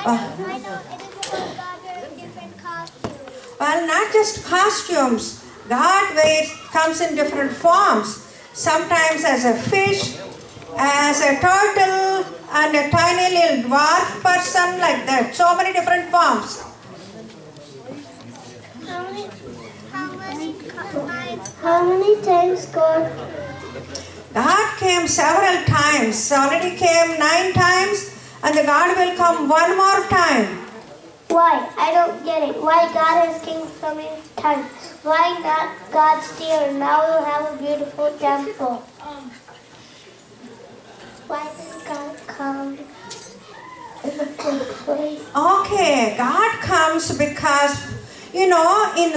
I know it is because God wears different costumes. Well, not just costumes. God comes in different forms. Sometimes as a fish, as a turtle, and a tiny little dwarf person like that. So many different forms. How many times God came several times. Already came 9 times, and the God will come one more time. Why? I don't get it. Why God has came so many times? Why not God still? Now we'll have a beautiful temple. Why did God come in the first place? Okay, God comes because, in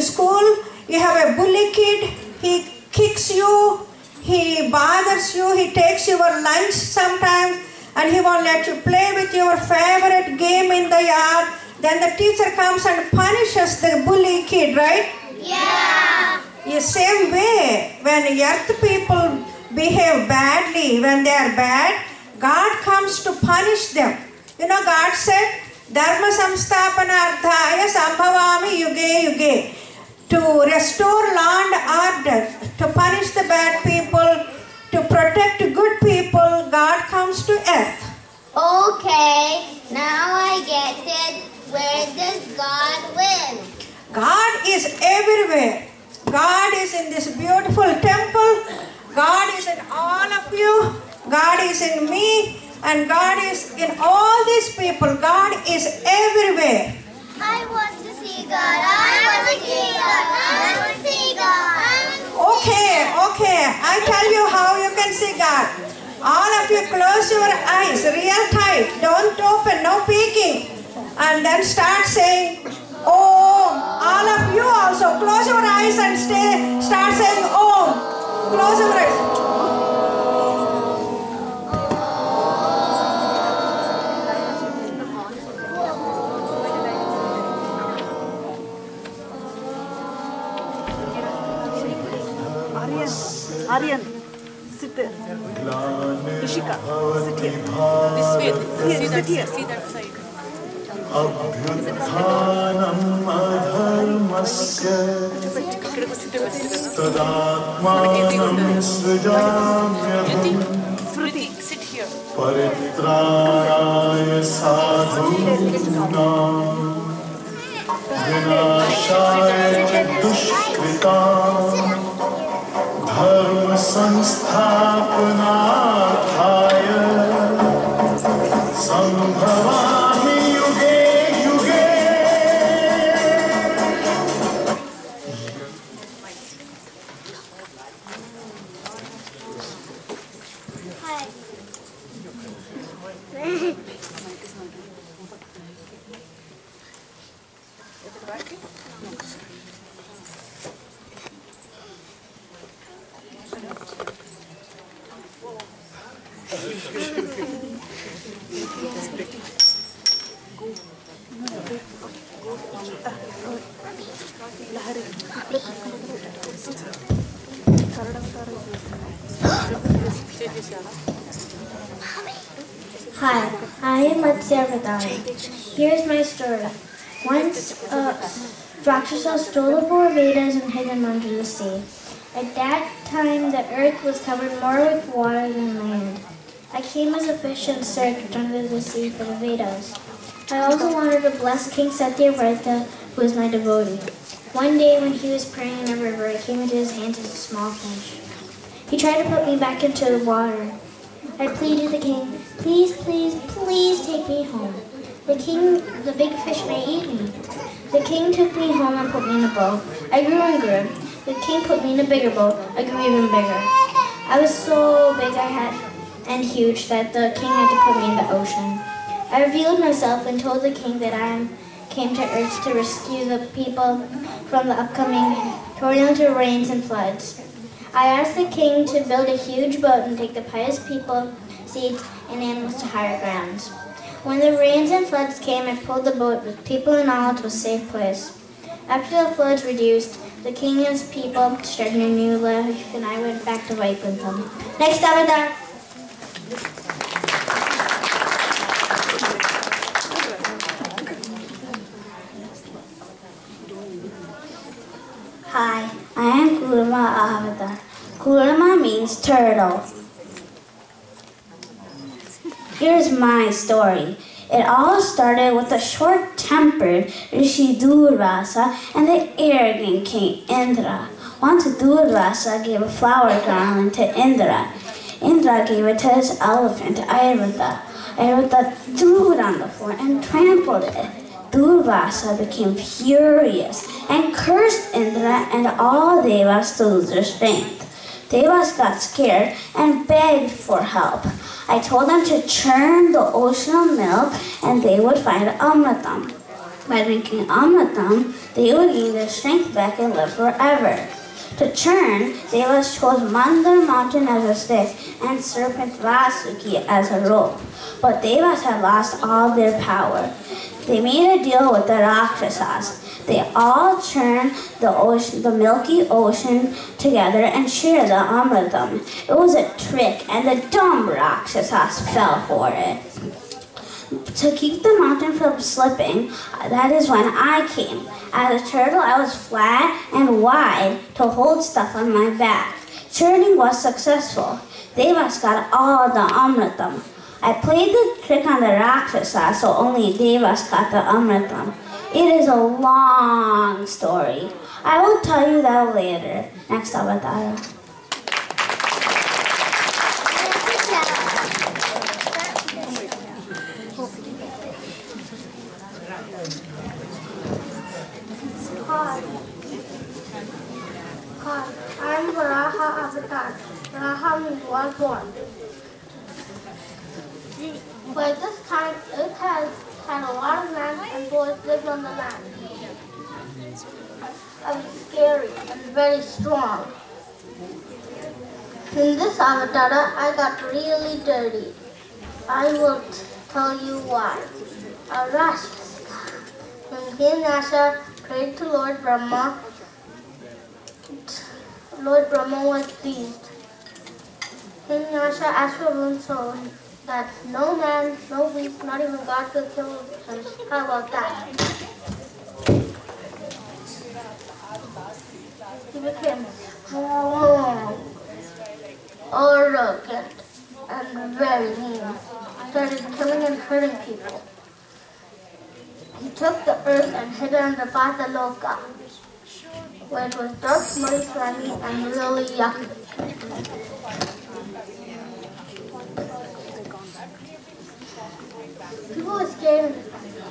school, you have a bully kid. He kicks you, he bothers you, he takes your lunch sometimes, and he won't let you play with your favorite game in the yard. Then the teacher comes and punishes the bully kid, right? Yeah. The same way, when earth people behave badly, when they are bad, God comes to punish them. God said, Dharma samsthapanarthaya sambhavami yuge yuge. To restore law and order, to punish the bad people, to protect good people, God comes to earth. Okay, now I get it. Where does God live? God is everywhere. God is in this beautiful temple. God is in all of you. God is in me. And God is in all these people. God is everywhere. I want to see God. I want to see God. I want to see God. Okay. I tell you how you can see God. All of you close your eyes real tight. Don't open, no peeking. And then start saying, Om. All of you also close your eyes and start saying Om. Close your eyes. Aryan, sit there. Rishika, sit here. This way. Sit here. See that side. Abhyuthanam adharmasya tadatmanam srijamyaham Sit here. Paritraya sadhunam vinashaya dushkritam Dharma samsthapanarthaya sambhavami yuge yuge. Hi. Hi, I am Dasavatharam. Here's my story. Once, Rakshasa stole the 4 Vedas and hid them under the sea. At that time, the earth was covered more with water than land. I came as a fish and searched under the sea for the Vedas. I also wanted to bless King Satyavrata, who is my devotee. One day, when he was praying in a river, I came into his hands as a small fish. He tried to put me back into the water. I pleaded to the king, please, please, please take me home. The big fish may eat me. The king took me home and put me in a boat. I grew and grew. The king put me in a bigger boat. I grew even bigger. I was so big and huge that the king had to put me in the ocean. I revealed myself and told the king that I came to earth to rescue the people from the upcoming torrential rains and floods. I asked the king to build a huge boat and take the pious people, seeds, and animals to higher grounds. When the rains and floods came, I pulled the boat with people and all to a safe place. After the floods reduced, the king and his people started a new life, and I went back to Vaikuntha. Next avatar. means turtle. Here's my story. It all started with the short-tempered Rishi Durvasa and the arrogant King Indra. Once Durvasa gave a flower garland to Indra. Indra gave it to his elephant, Ayurveda. Ayurveda threw it on the floor and trampled it. Durvasa became furious and cursed Indra and all Devas to lose their strength. Devas got scared and begged for help. I told them to churn the ocean of milk and they would find Amritam. By drinking Amritam, they would gain their strength back and live forever. To churn, Devas chose Mandar mountain as a stick and serpent Vasuki as a rope. But Devas had lost all their power. They made a deal with the Rakshasas. They all churned the milky ocean together and shared the Amritam. It was a trick and the dumb Rakshasas fell for it. To keep the mountain from slipping, that is when I came. As a turtle, I was flat and wide to hold stuff on my back. Churning was successful. Devas got all the Amritam. I played the trick on the Rakshasa, so only Devas got the Amritam. It is a long story. I will tell you that later. Next Avatara. Hi, I'm Varaha Avatar. Varaha means was born. By this time, it has had a lot of land and boys lived on the land. I was scary and very strong. In this avatar, I got really dirty. I will tell you why. A Rakshasa. When Ganasha prayed to Lord Brahma was pleased. Ganasha asked for room so that no man, no beast, not even God could kill him. How about that? He became strong, arrogant, and very mean. Started killing and hurting people. He took the earth and hid it in the Pataloka, where it was dark, muddy, slimy, and really yucky. People were scared and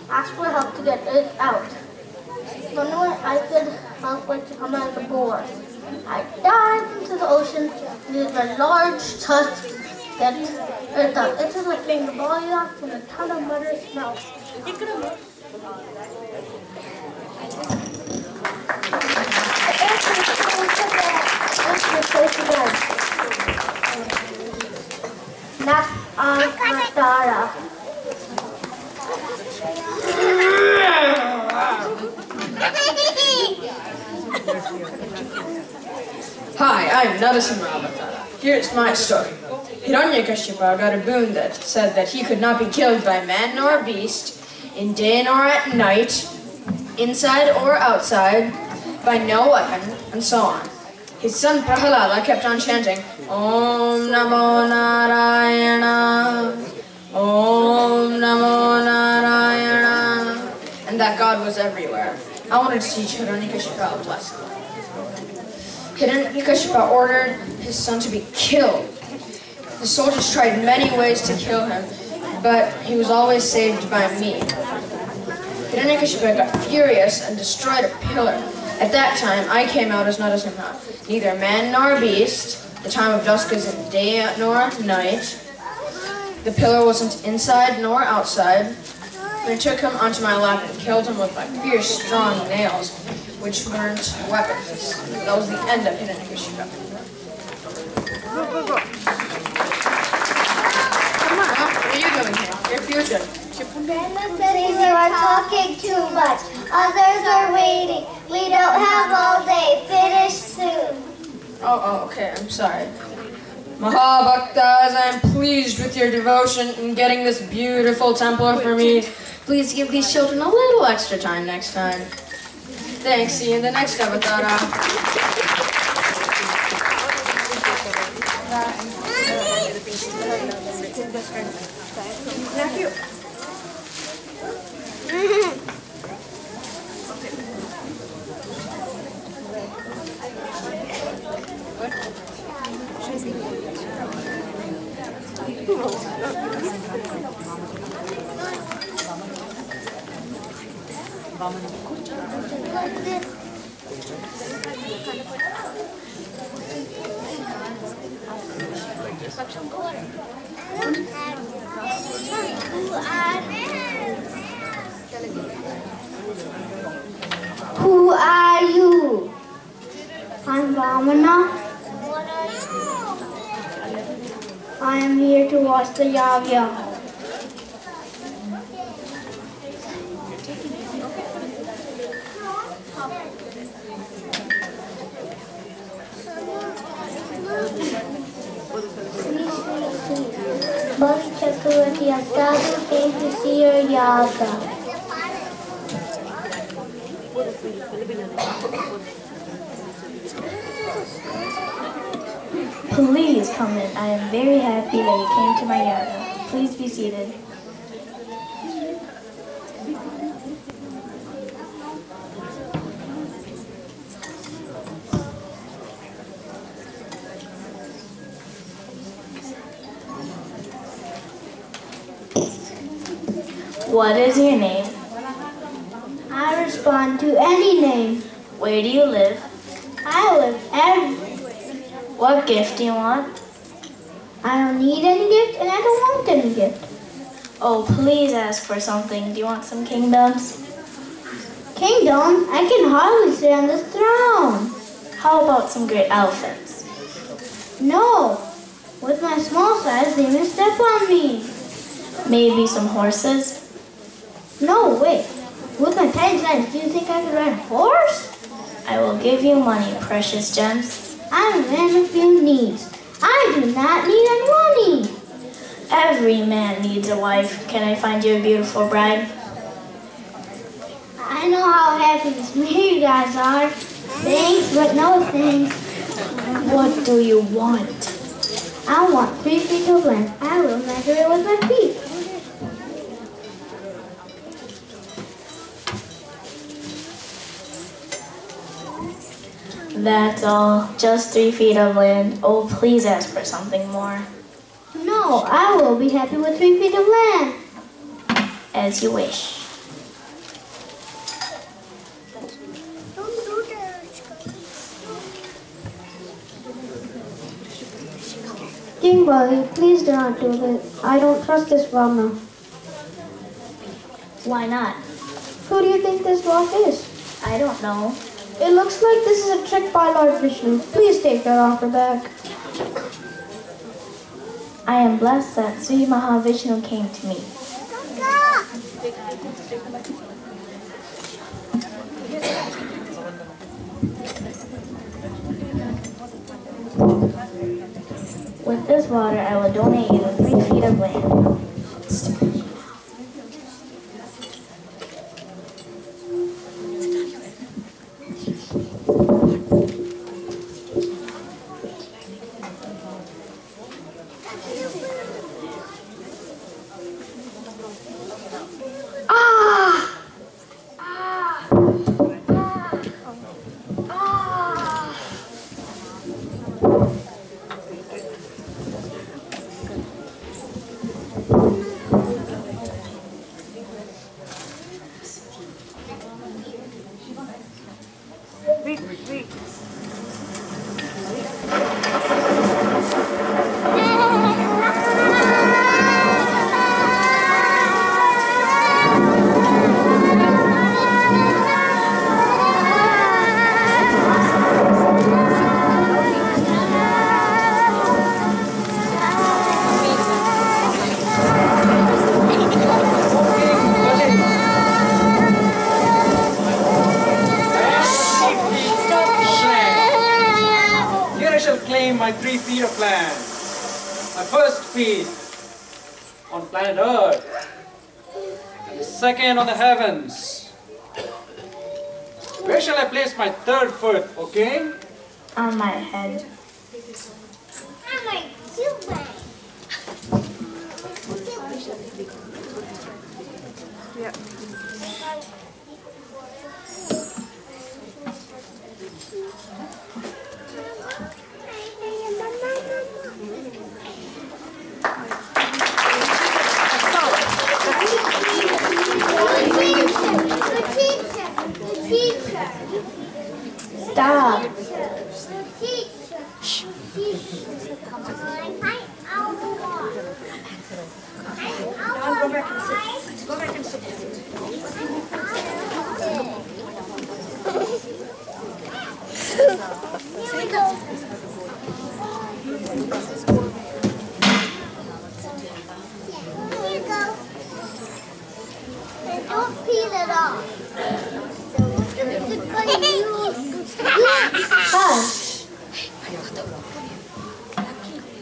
asked for help to get it out. The only way I could help was to come as a boar. I dived into the ocean and used a large tusk to get it out. It was like being a body off and a ton of muddy smell. That's Avatara. Hi, I'm Dasavatharam. Here's my story. Hiranyakashipu got a boon that said that he could not be killed by man nor beast, in day nor at night, inside or outside, by no weapon, and so on. His son Prahalada kept on chanting, Om Namo Narayana, Om Namo Narayana, and that God was everywhere. I wanted to teach Hiranyakashipu a lesson. Hiranyakashipu ordered his son to be killed. The soldiers tried many ways to kill him, but he was always saved by me. Hiranyakashipu got furious and destroyed a pillar. At that time, I came out as Narasimha, neither man nor beast. The time of dusk isn't day nor night. The pillar wasn't inside nor outside. I took him onto my lap and killed him with my fierce, strong nails, which weren't weapons. That was the end of Hiranyakashipu. What are you doing here? Your future. Grandma says you are talking too much. Others are waiting. We don't have all day. Finish soon. Oh, okay, I'm sorry. Mahabhaktas, I'm pleased with your devotion in getting this beautiful temple for me. Please give these children a little extra time next time. Thanks, see you in the next Dasavatharam. Nephew. Who are you? I'm Vamana. I am here to watch the yavya. Bali Chakravarti Astadu came to see your yaga. Please come in. I am very happy that you came to my yaga. Please be seated. What is your name? I respond to any name. Where do you live? I live everywhere. What gift do you want? I don't need any gift and I don't want any gift. Oh, please ask for something. Do you want some kingdoms? Kingdom? I can hardly sit on this throne. How about some great elephants? No. With my small size, they may step on me. Maybe some horses? No, wait. With my tiny size, do you think I could ride a horse? I will give you money, precious gems. I'm a man with few needs. I do not need any money. Every man needs a wife. Can I find you a beautiful bride? I know how happy you guys are. Thanks, but no thanks. What do you want? I want 3 feet of land. I will measure it with my feet. That's all. Just 3 feet of land. Oh, please ask for something more. No, I will be happy with 3 feet of land. As you wish. King Bali, please do not do this. I don't trust this Brahma. Why not? Who do you think this rock is? I don't know. It looks like this is a trick by Lord Vishnu. Please take that offer back. I am blessed that Sri Mahavishnu came to me. With this water, I will donate you 3 feet of land. My 3 feet of land, my first feet on planet Earth, and the second on the heavens. Where shall I place my 3rd foot, okay? On my head. On my Yeah. Stop. Go back and sit. Don't peel it off.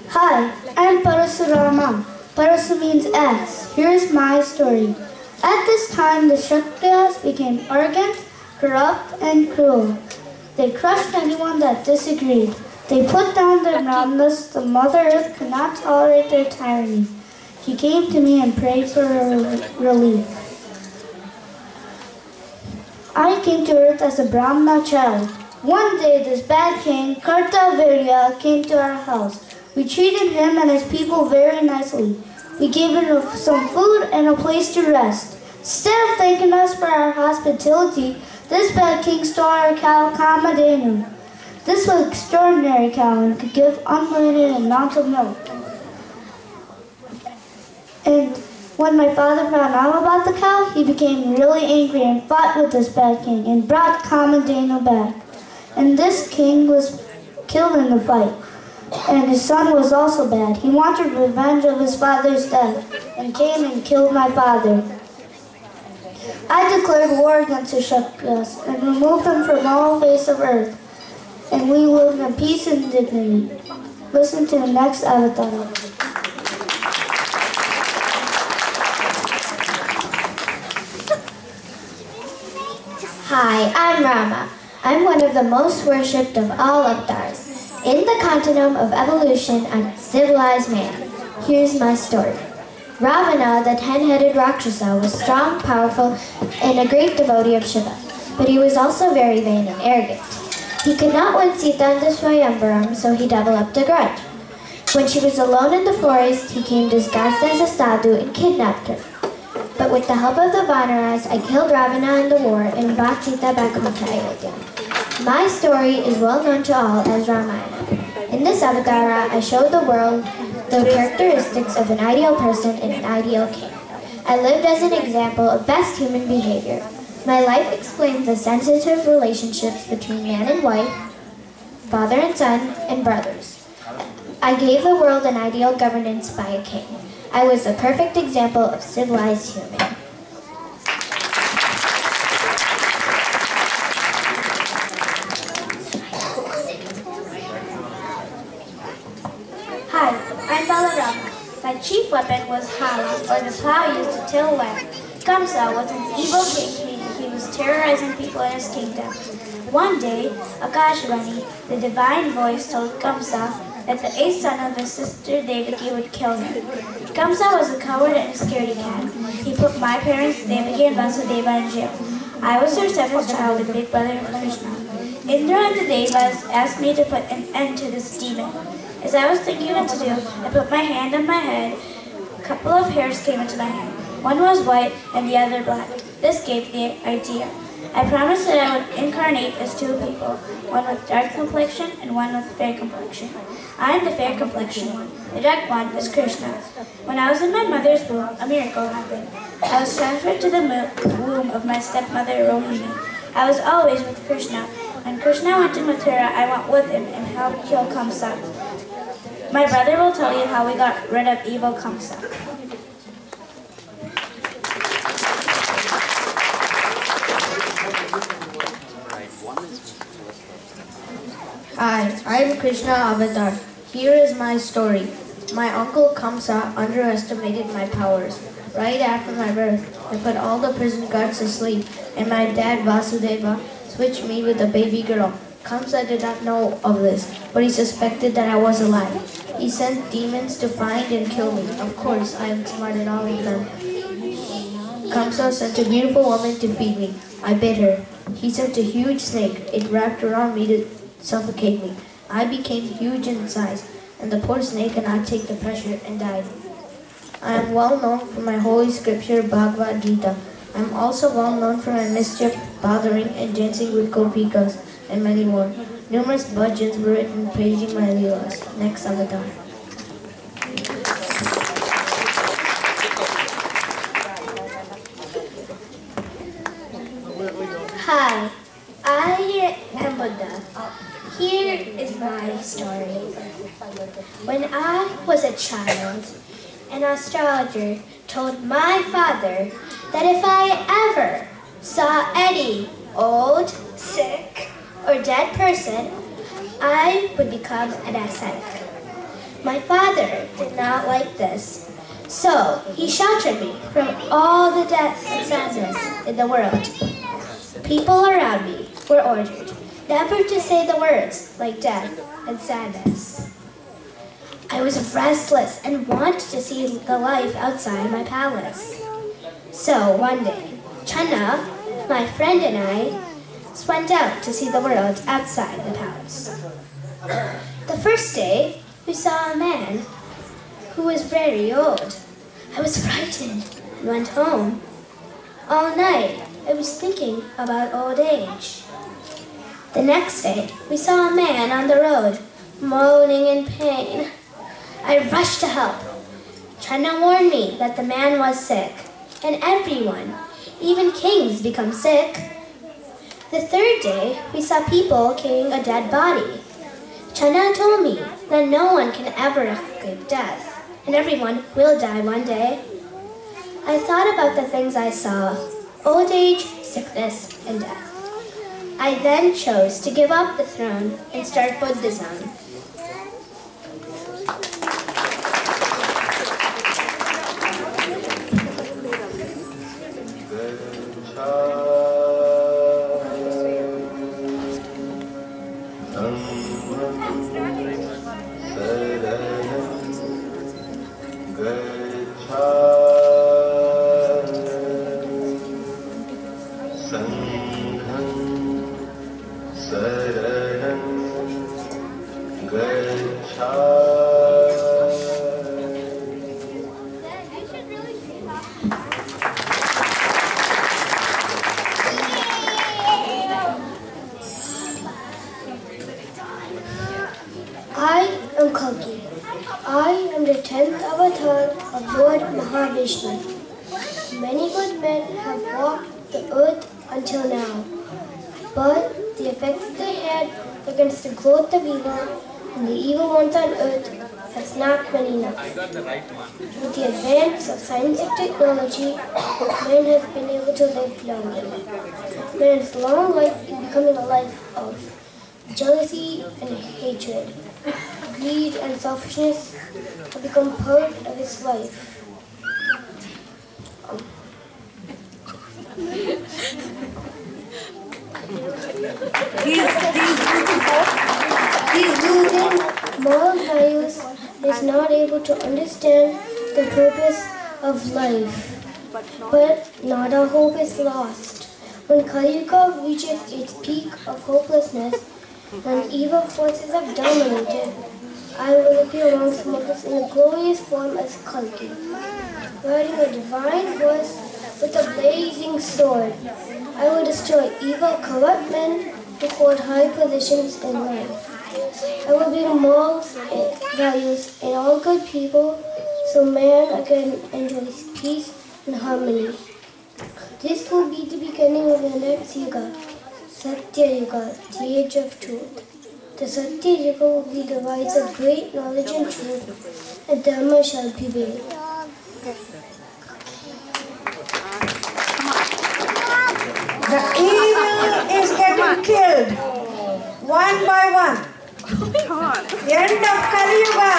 Hi, I'm Parasurama. Parasu means ass. Here's my story. At this time, the Kshatriyas became arrogant, corrupt, and cruel. They crushed anyone that disagreed. They put down their Brahmanas. The Mother Earth could not tolerate their tyranny. He came to me and prayed for relief. I came to earth as a Brahmana child. One day, this bad king, Kartavirya, came to our house. We treated him and his people very nicely. We gave him some food and a place to rest. Instead of thanking us for our hospitality, this bad king stole our cow, Kamadhenu. This was an extraordinary cow and could give unlimited amounts of milk. And when my father found out about the cow, he became really angry and fought with this bad king and brought Kamadhenu back. And this king was killed in the fight. And his son was also bad. He wanted revenge of his father's death and came and killed my father. I declared war against the Kshatriyas and removed them from all face of earth. And we lived in peace and dignity. Listen to the next avatar. Hi, I'm Rama. I'm one of the most worshipped of all avatars. In the continuum of evolution, I'm civilized man. Here's my story. Ravana, the 10-headed Rakshasa, was strong, powerful, and a great devotee of Shiva. But he was also very vain and arrogant. He could not win Sita and the Swayamvaram, so he developed a grudge. When she was alone in the forest, he came disguised as a sadhu and kidnapped her. But with the help of the Vanaras, I killed Ravana in the war and brought Sita back home to Ayodhya. My story is well known to all as Ramayana. In this avatara, I show the world the characteristics of an ideal person and an ideal king. I lived as an example of best human behavior. My life explains the sensitive relationships between man and wife, father and son, and brothers. I gave the world an ideal governance by a king. I was a perfect example of civilized human. Hi, I'm Balarama. My chief weapon was Hala, or the plow used to till land. Kamsa was an evil king. He was terrorizing people in his kingdom. One day, Akashvani, the divine voice, told Kamsa that the 8th son of his sister Devaki would kill him. Kamsa was a coward and a scaredy cat. He put my parents, Devaki and Vasudeva, in jail. I was their 7th child and big brother of Krishna. Indra and the Devas asked me to put an end to this demon. As I was thinking what to do, I put my hand on my head. A couple of hairs came into my hand. One was white and the other black. This gave the idea. I promised that I would incarnate as two people, one with dark complexion and one with fair complexion. I am the fair complexion one. The dark one is Krishna. When I was in my mother's womb, a miracle happened. I was transferred to the womb of my stepmother Rohini. I was always with Krishna. When Krishna went to Mathura, I went with him and helped kill Kamsa. My brother will tell you how we got rid of evil Kamsa. Hi, I'm Krishna Avatar. Here is my story. My uncle Kamsa underestimated my powers. Right after my birth, I put all the prison guards to sleep, and my dad Vasudeva switched me with a baby girl. Kamsa did not know of this, but he suspected that I was alive. He sent demons to find and kill me. Of course, I outsmarted all of them. Kamsa sent a beautiful woman to feed me. I bit her. He sent a huge snake. It wrapped around me to suffocate me. I became huge in size, and the poor snake could not take the pressure and died. I am well known for my holy scripture, Bhagavad Gita. I am also well known for my mischief, bothering, and dancing with gopikas, and many more. Numerous bhajans were written praising my leelas. Next avatar. Hi, I am Buddha. Here is my story. When I was a child, an astrologer told my father that if I ever saw any old, sick, or dead person, I would become an ascetic. My father did not like this, so he sheltered me from all the death and sadness in the world. People around me were ordered never to say the words like death and sadness. I was restless and wanted to see the life outside my palace. So one day, Channa, my friend, and I went out to see the world outside the palace. The first day, we saw a man who was very old. I was frightened and went home. All night, I was thinking about old age. The next day, we saw a man on the road, moaning in pain. I rushed to help. Channa warned me that the man was sick, and everyone, even kings, become sick. The third day, we saw people carrying a dead body. Channa told me that no one can ever escape death, and everyone will die one day. I thought about the things I saw: old age, sickness, and death. I then chose to give up the throne and start Buddhism. I am the 10th avatar of Lord Mahavishnu. Many good men have walked the earth until now, but the effects they had against the growth of evil and the evil ones on earth has not been enough. With the advance of science and technology, man has been able to live longer. Man's long life is becoming a life of jealousy and hatred. Greed and selfishness have become part of his life. He's losing moral values and is not able to understand the purpose of life. But not all hope is lost. When Kali Yuga reaches its peak of hopelessness and evil forces have dominated, I will appear amongst mortals in a glorious form as Kalki, riding a divine horse with a blazing sword. I will destroy evil, corrupt men who hold high positions in life. I will bring morals and values in all good people, so man again enjoys peace and harmony. This will be the beginning of the next Yuga, Satya Yuga, the age of truth. The Satya Yuga will be the rise of great knowledge and truth, and Dharma shall prevail. The evil is getting killed, one by one. The end of Kali Yuga.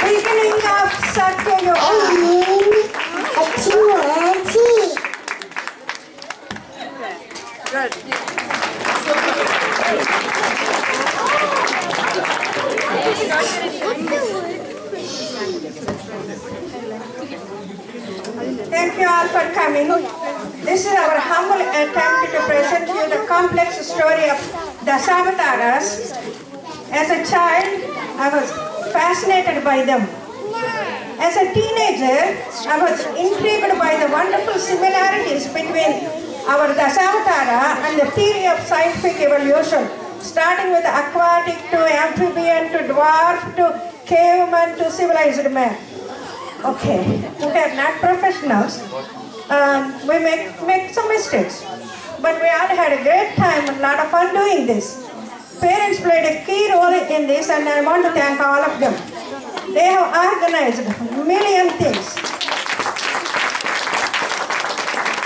Beginning of Satya Yuga. Good. Thank you all for coming. This is our humble attempt to present you the complex story of Dasavataras. As a child, I was fascinated by them. As a teenager, I was intrigued by the wonderful similarities between our Dasavatara and the theory of scientific evolution, starting with aquatic to amphibian to dwarf to caveman to civilized man. Okay, we are not professionals. We make some mistakes, but we all had a great time and a lot of fun doing this. Parents played a key role in this, and I want to thank all of them. They have organized a million things.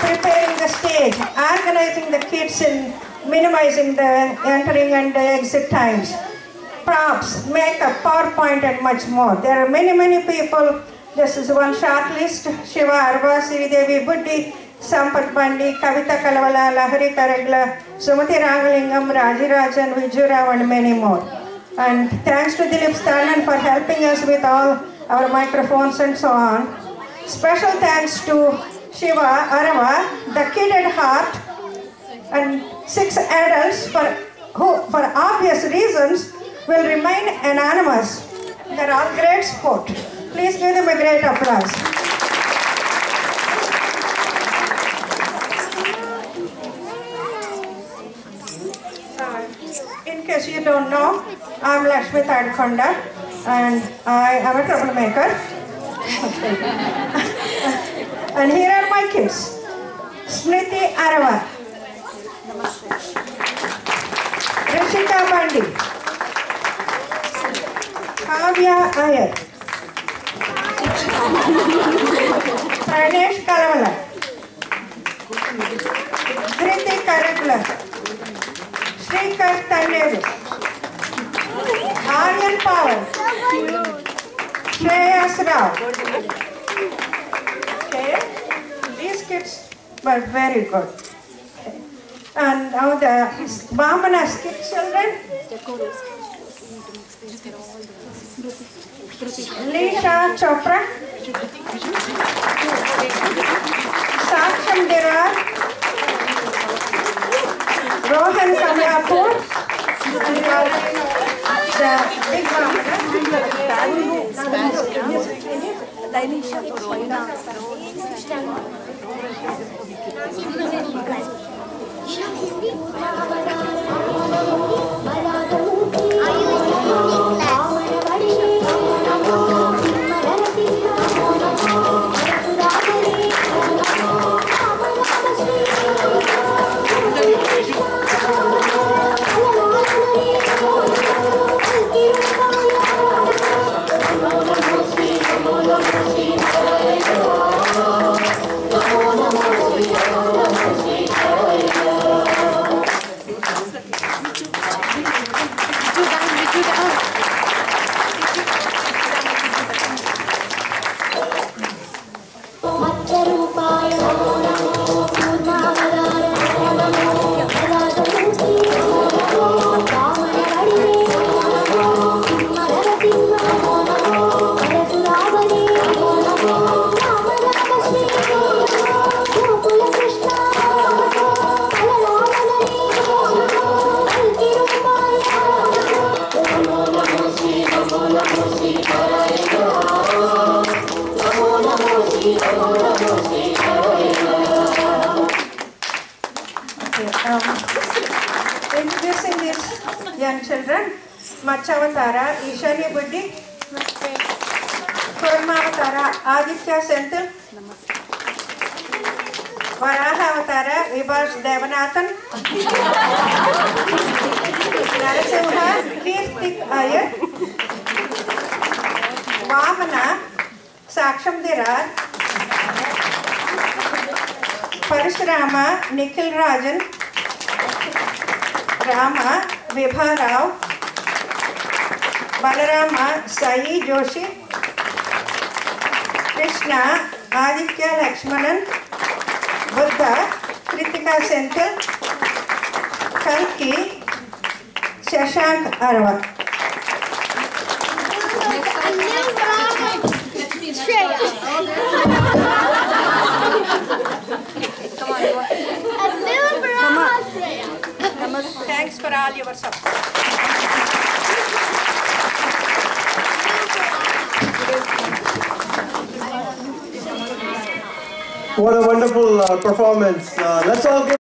Preparing the stage, organizing the kids and minimizing the entering and exit times, props, makeup, PowerPoint and much more. There are many people. This is one short list. Shiva, Arva, Sridevi, Buddhi, Sampat Bandi, Kavita Kalavala, Lahari Karagla, Sumati Rangalingam, Rajirajan, Vijurao and many more. And thanks to Dilip Stanan for helping us with all our microphones and so on. Special thanks to Shiva, Arava, the kid at heart, and 6 adults who, for obvious reasons, will remain anonymous. They are all great sport. Please give them a great applause. In case you don't know, I'm Lakshmi Tadikonda and I am a troublemaker. And here are my kids. Smriti Arava, Rishika Bandi, Kavya Iyer, Pranesh Kalavala, Kriti Karagla, Srikar Taneru, Aryan Power, Shreyas Rao. Okay, these kids were very good. Okay. And now the Vamana's kid children. Lisha Chopra, Saksham Dirar, Rohan Kamyapur, and the big Vamana. Introducing these young children, Machavatara, Ishani Buddhi, Kurmavatara, Aditya Senthil, Varahavatara, Vibhash Devanathan, Narasimha, Kirtik Iyer, Vamana, Saksham Dirar, Parashurama, Nikhil Rajan, Rama, Vibha Rao, Balarama, Sai Joshi, Krishna, Aditya Lakshmanan, Buddha, Kritika Senthil, Kalki, Shashank Arava. Shreya. Come on, you want. Namaste. Thanks for all your support. What a wonderful performance. Let's all give